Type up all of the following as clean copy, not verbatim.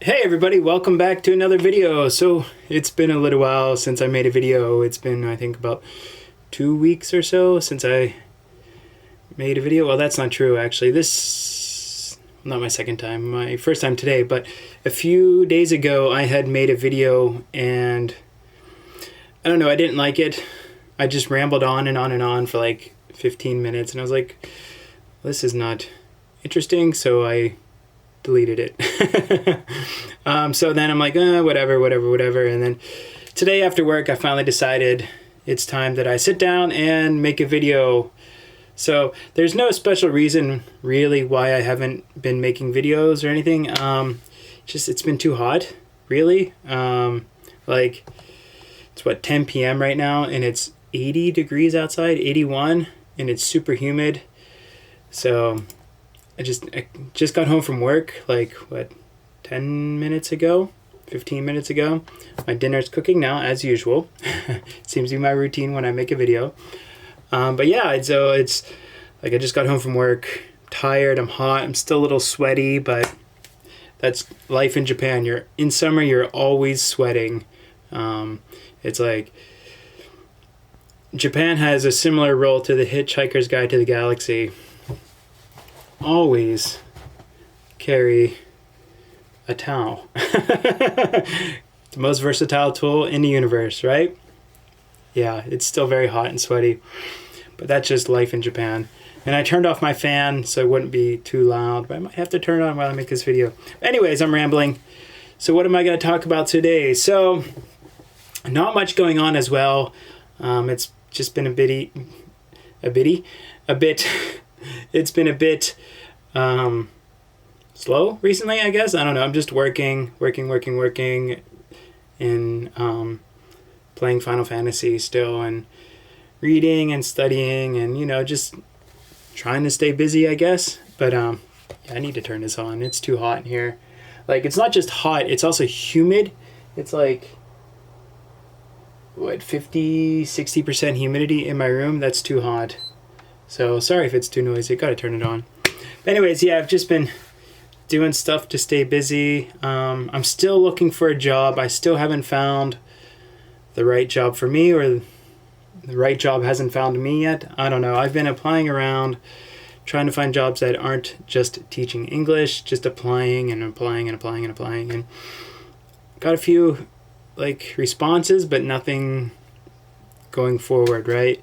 Hey everybody, welcome back to another video. So it's been a little while since I made a video. It's been, I think, about 2 weeks or so since I made a video. Well, that's not true actually. This, not my second time, my first time today, but a few days ago I had made a video and I don't know, I didn't like it. I just rambled on and on and on for like 15 minutes and I was like, this is not interesting, so I deleted it. So then I'm like, whatever. And then today after work, I finally decided it's time that I sit down and make a video. So there's no special reason really why I haven't been making videos or anything. Just it's been too hot, really. Like it's what, 10 p.m. right now and it's 80 degrees outside, 81, and it's super humid. So I just got home from work, like, 10 minutes ago? 15 minutes ago. My dinner's cooking now, as usual. Seems to be my routine when I make a video. But yeah, so it's, like, I just got home from work, tired, I'm hot, I'm still a little sweaty, but that's life in Japan. In summer, you're always sweating. It's like, Japan has a similar role to the Hitchhiker's Guide to the Galaxy. Always carry a towel. The most versatile tool in the universe, right? Yeah, it's still very hot and sweaty, but that's just life in Japan. And I turned off my fan so it wouldn't be too loud, but I might have to turn it on while I make this video. Anyways, I'm rambling. So what am I going to talk about today? So not much going on as well. It's just been it's been a bit slow recently, I guess. I don't know. I'm just working, and playing Final Fantasy still, and reading and studying, and just trying to stay busy, I guess. But yeah, I need to turn this on. It's too hot in here. Like, it's not just hot, it's also humid. It's like, what, 50-60% humidity in my room. That's too hot. So sorry if it's too noisy. Gotta turn it on. But anyways, yeah, I've just been doing stuff to stay busy. I'm still looking for a job. I still haven't found the right job for me, or the right job hasn't found me yet. I don't know. I've been applying around, trying to find jobs that aren't just teaching English, just applying and applying, and got a few responses, but nothing going forward, right?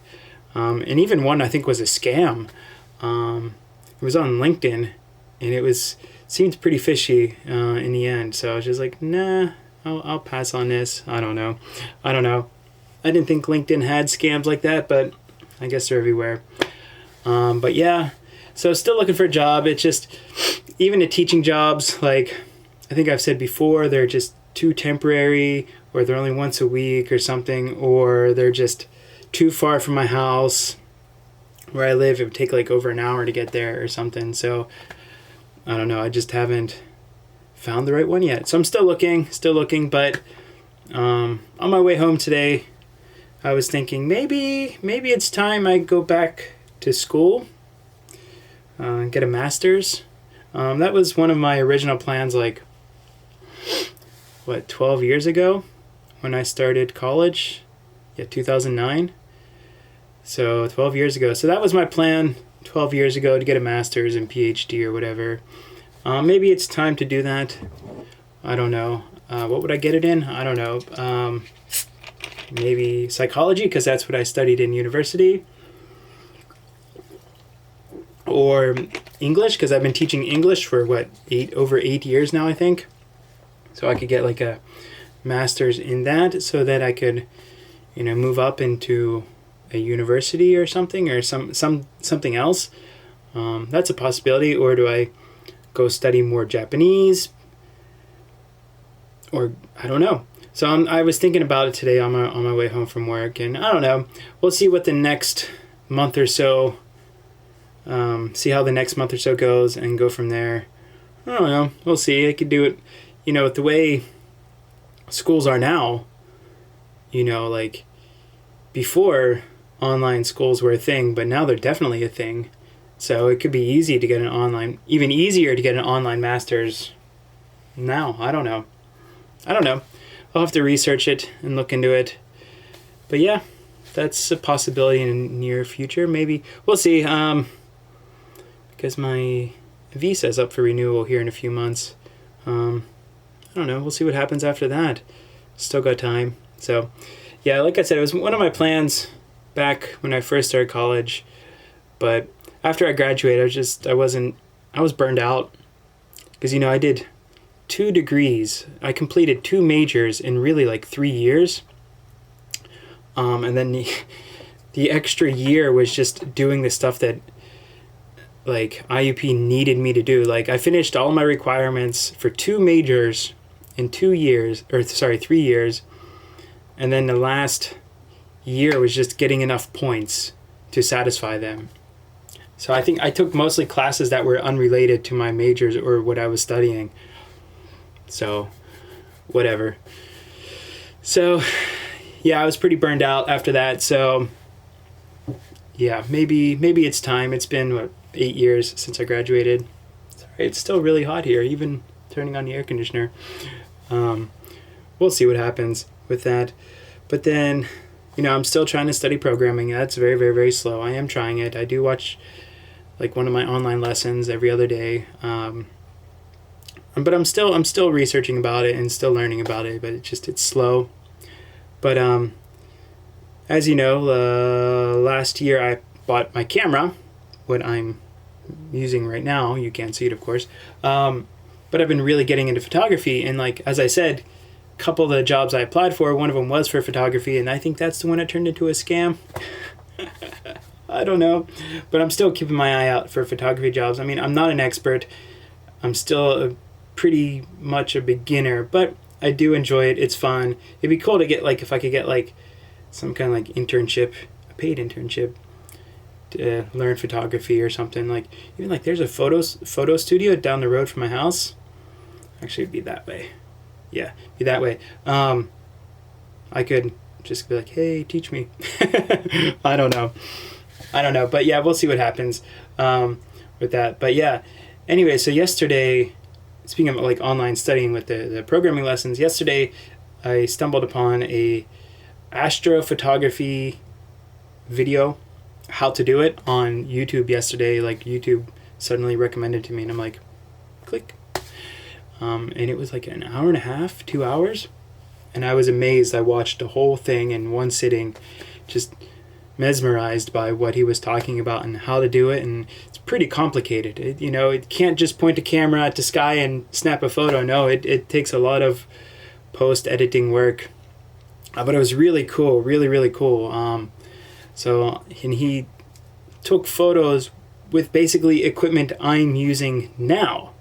And even one I think was a scam. It was on LinkedIn, and it seemed pretty fishy in the end. So I was just like, nah, I'll pass on this. I don't know. I didn't think LinkedIn had scams like that, but I guess they're everywhere. But yeah, so still looking for a job. It's just, even the teaching jobs, like I think I've said before, they're just too temporary, or they're only once a week or something, or they're just too far from my house where I live. It would take like over an hour to get there or something. So I don't know. I just haven't found the right one yet. So I'm still looking, but on my way home today, I was thinking maybe it's time I go back to school, get a master's. That was one of my original plans, 12 years ago when I started college. Yeah, 2009. So 12 years ago. So that was my plan 12 years ago, to get a master's and PhD or whatever. Maybe it's time to do that. I don't know. What would I get it in? I don't know. Maybe psychology, because that's what I studied in university. Or English, because I've been teaching English for over 8 years now, I think. So I could get a master's in that, so that I could, move up into a university or something, or something else. That's a possibility. Or do I go study more Japanese? Or I don't know. So I was thinking about it today on my way home from work, and I don't know. We'll see what the next month or so. See how the next month or so goes, and go from there. I don't know. We'll see. I could do it. With the way schools are now. Before, online schools were a thing, but now they're definitely a thing. So it could be even easier to get an online master's now. I don't know. I'll have to research it and look into it. But yeah, that's a possibility in the near future. Maybe we'll see. Because my visa's up for renewal here in a few months. I don't know. We'll see what happens after that. Still got time. So, yeah, like I said, it was one of my plans back when I first started college. But after I graduated, I was burned out. Because, I did 2 degrees. I completed 2 majors in really like 3 years. And then the extra year was just doing the stuff that like IUP needed me to do. Like I finished all my requirements for 2 majors in 3 years. And then the last year was just getting enough points to satisfy them. So I think I took mostly classes that were unrelated to my majors or what I was studying. So, whatever. So, yeah, I was pretty burned out after that. So, yeah, maybe it's time. It's been, 8 years since I graduated. Sorry, it's still really hot here, even turning on the air conditioner. We'll see what happens with that. But then, I'm still trying to study programming. That's very, very, very slow. I am trying it. I do watch, like, one of my online lessons every other day. But I'm still researching about it and still learning about it, but it's slow. But as you know, last year I bought my camera, what I'm using right now. You can't see it, of course. But I've been really getting into photography, and like as I said, a couple of the jobs I applied for, one of them was for photography, and I think that's the one that turned into a scam. I don't know, but I'm still keeping my eye out for photography jobs. I mean, I'm not an expert. I'm still pretty much a beginner, but I do enjoy it. It's fun. It'd be cool to get like, if I could get like some kind of like internship, a paid internship to learn photography or something. Like even like there's a photo studio down the road from my house. Actually, it'd be that way. Yeah, be that way. I could just be like, hey, teach me. I don't know. But yeah, we'll see what happens with that. But yeah, anyway, so yesterday, speaking of like online studying with the programming lessons, yesterday I stumbled upon a astrophotography video, how to do it, on YouTube yesterday. Like YouTube suddenly recommended to me, and I'm like, click. And it was like an hour and a half, 2 hours. And I was amazed. I watched the whole thing in one sitting, just mesmerized by what he was talking about and how to do it. And it's pretty complicated. It can't just point a camera at the sky and snap a photo. No, it takes a lot of post-editing work. But it was really cool, really, really cool. And he took photos with basically equipment I'm using now.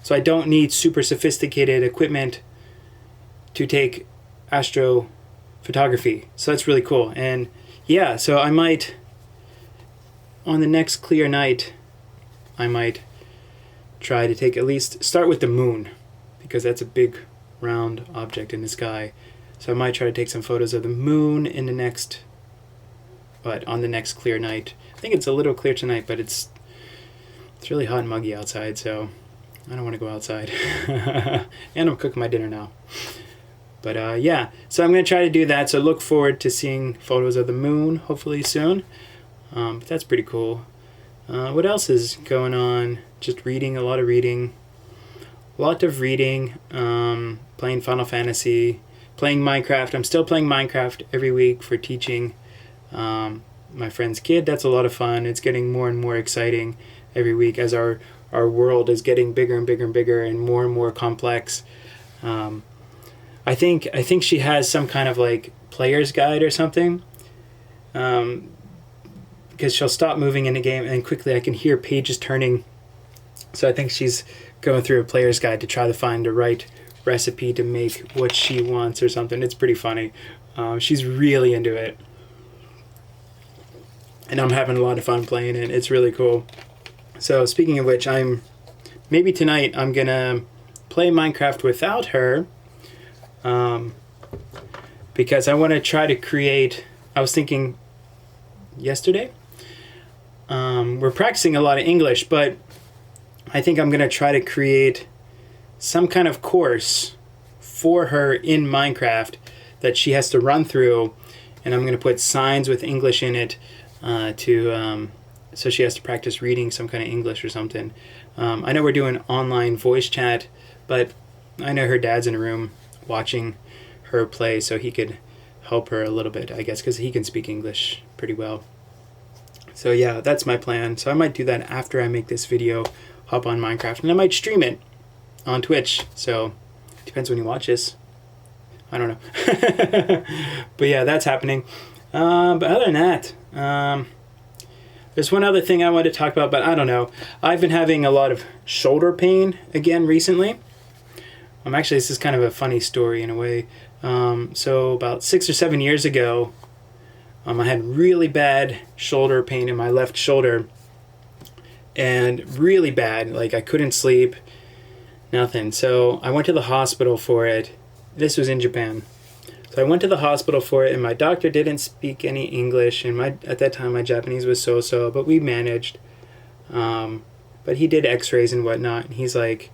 So I don't need super sophisticated equipment to take astrophotography. So that's really cool. And yeah, so I might, on the next clear night, I might try to take start with the moon, because that's a big round object in the sky. So I might try to take some photos of the moon on the next clear night. I think it's a little clear tonight, but it's really hot and muggy outside, so I don't want to go outside. And I'm cooking my dinner now. But yeah, so I'm going to try to do that. So look forward to seeing photos of the moon, hopefully soon. But that's pretty cool. What else is going on? Just reading, a lot of reading. Playing Final Fantasy, playing Minecraft. I'm still playing Minecraft every week for teaching my friend's kid. That's a lot of fun. It's getting more and more exciting every week as our world is getting bigger and bigger and bigger and more complex. I think she has some kind of like player's guide or something, because she'll stop moving in the game and quickly I can hear pages turning. So I think she's going through a player's guide to try to find the right recipe to make what she wants or something. It's pretty funny. She's really into it, and I'm having a lot of fun playing it. It's really cool. So speaking of which, maybe tonight I'm gonna play Minecraft without her, because I want to try to create. I was thinking yesterday. We're practicing a lot of English, but I think I'm gonna try to create some kind of course for her in Minecraft that she has to run through, and I'm going to put signs with English in it so she has to practice reading some kind of English or something. I know we're doing online voice chat, but I know her dad's in a room watching her play, so he could help her a little bit, I guess, because he can speak English pretty well. So yeah, that's my plan. So I might do that after I make this video, hop on Minecraft, and I might stream it on Twitch. So depends when you watch this. I don't know. But yeah, that's happening. But other than that, there's one other thing I wanted to talk about, but I don't know. I've been having a lot of shoulder pain again recently. Actually, this is kind of a funny story in a way. So about 6 or 7 years ago, I had really bad shoulder pain in my left shoulder, and really bad. Like, I couldn't sleep, nothing. So I went to the hospital for it. This was in Japan. So I went to the hospital for it, and my doctor didn't speak any English, and at that time my Japanese was so-so, but we managed. But he did x-rays and whatnot, and he's like,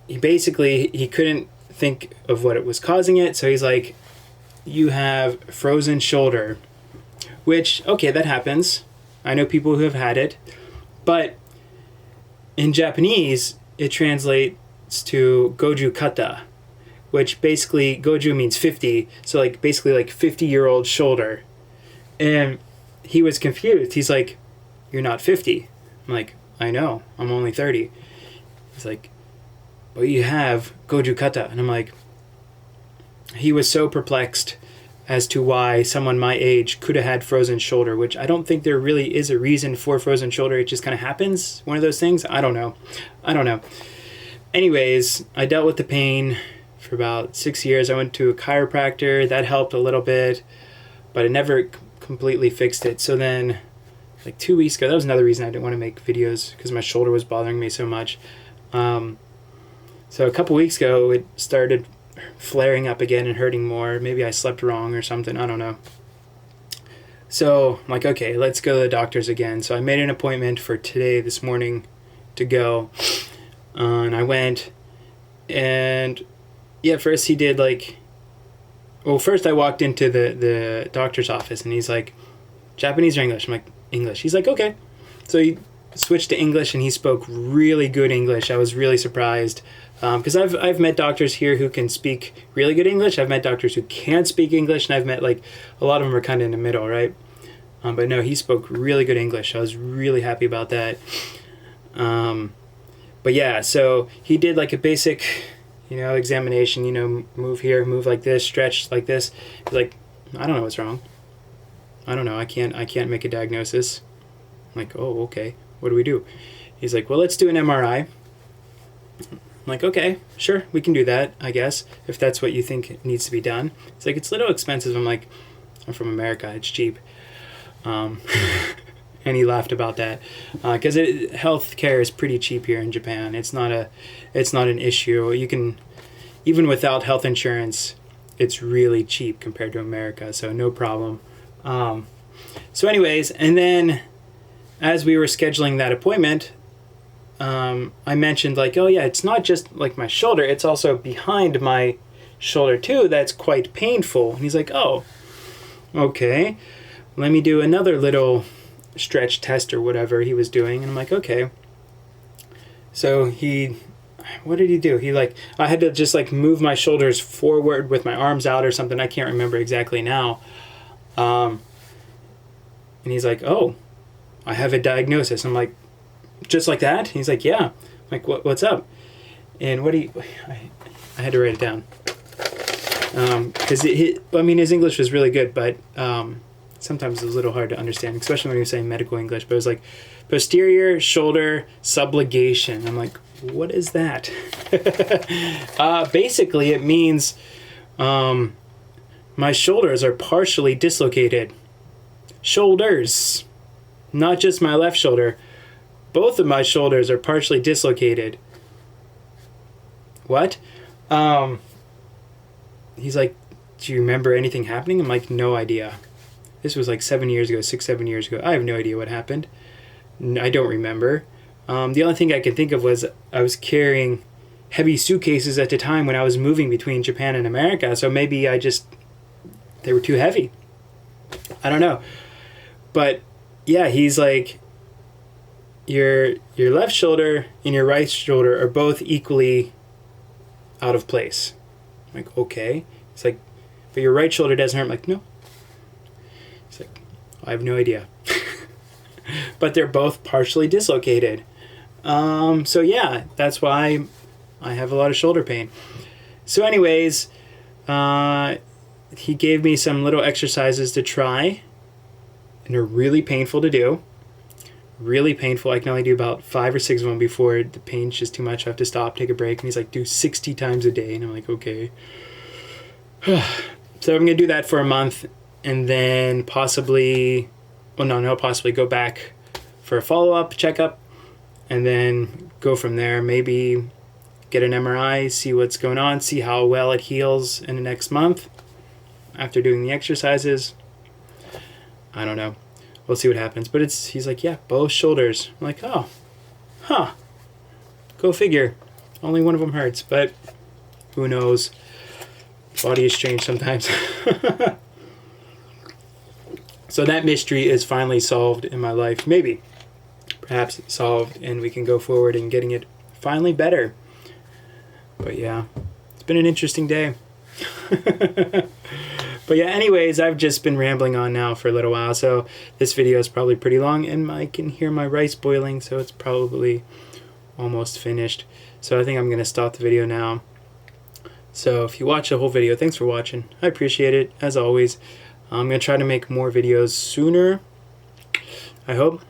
he couldn't think of what it was causing it, so he's like, you have frozen shoulder, which, okay, that happens. I know people who have had it, but in Japanese, it translates to goju kata, which basically, goju means 50, so like basically like 50-year-old shoulder. And he was confused. He's like, you're not 50. I'm like, I know, I'm only 30. He's like, but you have goju kata. And I'm like, he was so perplexed as to why someone my age could have had frozen shoulder, which I don't think there really is a reason for frozen shoulder. It just kind of happens. One of those things. I don't know. Anyways, I dealt with the pain for about 6 years. I went to a chiropractor. That helped a little bit, but it never completely fixed it. So then, like 2 weeks ago, that was another reason I didn't want to make videos, because my shoulder was bothering me so much. So a couple weeks ago, it started flaring up again and hurting more. Maybe I slept wrong or something. I don't know. So I'm like, okay, let's go to the doctor's again. So I made an appointment for this morning, to go. And I went, and yeah, first he did first I walked into the doctor's office, and he's like, Japanese or English? I'm like, English. He's like, okay. So he switched to English, and he spoke really good English. I was really surprised, because I've met doctors here who can speak really good English. I've met doctors who can't speak English, and I've met a lot of them are kind of in the middle, right? But no, he spoke really good English. I was really happy about that. But yeah, so he did a basic, examination. Move here, move like this, stretch like this. He's like, I don't know what's wrong. I don't know. I can't make a diagnosis. I'm like, oh, okay. What do we do? He's like, well, let's do an MRI. I'm like, okay, sure, we can do that, I guess, if that's what you think needs to be done. It's like, it's a little expensive. I'm like, I'm from America, it's cheap. And he laughed about that, because healthcare is pretty cheap here in Japan. It's not an issue. You can, even without health insurance, it's really cheap compared to America, so no problem. So anyways, and then as we were scheduling that appointment, I mentioned oh yeah, it's not just my shoulder, it's also behind my shoulder too that's quite painful. And he's like, oh, okay, let me do another little stretch test or whatever he was doing. And I'm like, okay. So what did he do? I had to just move my shoulders forward with my arms out or something. I can't remember exactly now. And he's like, oh, I have a diagnosis. I'm like, just like that? He's like, yeah. I'm like, what's up? And I had to write it down. Because his English was really good, but sometimes it was a little hard to understand, especially when you're saying medical English. But it was posterior shoulder subluxation. I'm like, what is that? Basically, it means my shoulders are partially dislocated. Shoulders, not just my left shoulder. Both of my shoulders are partially dislocated. What? He's like, do you remember anything happening? I'm like, no idea. This was 7 years ago, 6, 7 years ago. I have no idea what happened. I don't remember. The only thing I can think of was I was carrying heavy suitcases at the time when I was moving between Japan and America, so maybe they were too heavy. I don't know. But yeah, he's like, your left shoulder and your right shoulder are both equally out of place. I'm like, okay. It's like, but your right shoulder doesn't hurt. I'm like, no. It's like, I have no idea. But they're both partially dislocated. So yeah, that's why I have a lot of shoulder pain. So anyways, he gave me some little exercises to try, and they're really painful to do. Really painful. I can only do about 5 or 6 of them before the pain's just too much. I have to stop, take a break. And he's like, do 60 times a day. And I'm like, okay. So I'm going to do that for a month, and then possibly go back for a follow-up checkup, and then go from there. Maybe get an MRI, see what's going on, see how well it heals in the next month after doing the exercises. I don't know. We'll see what happens. But he's like, yeah, both shoulders. I'm like, oh, huh. Go figure. Only one of them hurts, but who knows? Body is strange sometimes. So that mystery is finally solved in my life. Maybe. Perhaps solved, and we can go forward in getting it finally better. But yeah, it's been an interesting day. But yeah, anyways, I've just been rambling on now for a little while, so this video is probably pretty long, and I can hear my rice boiling, so it's probably almost finished. So I think I'm going to stop the video now. So if you watch the whole video, thanks for watching. I appreciate it, as always. I'm going to try to make more videos sooner, I hope.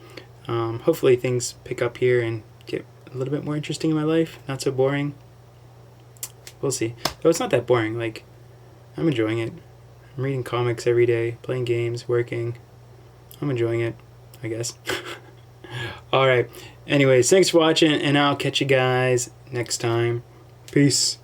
Hopefully things pick up here and get a little bit more interesting in my life, not so boring. We'll see. Though it's not that boring. Like, I'm enjoying it. I'm reading comics every day, playing games, working. I'm enjoying it, I guess. Alright. Anyways, thanks for watching, and I'll catch you guys next time. Peace.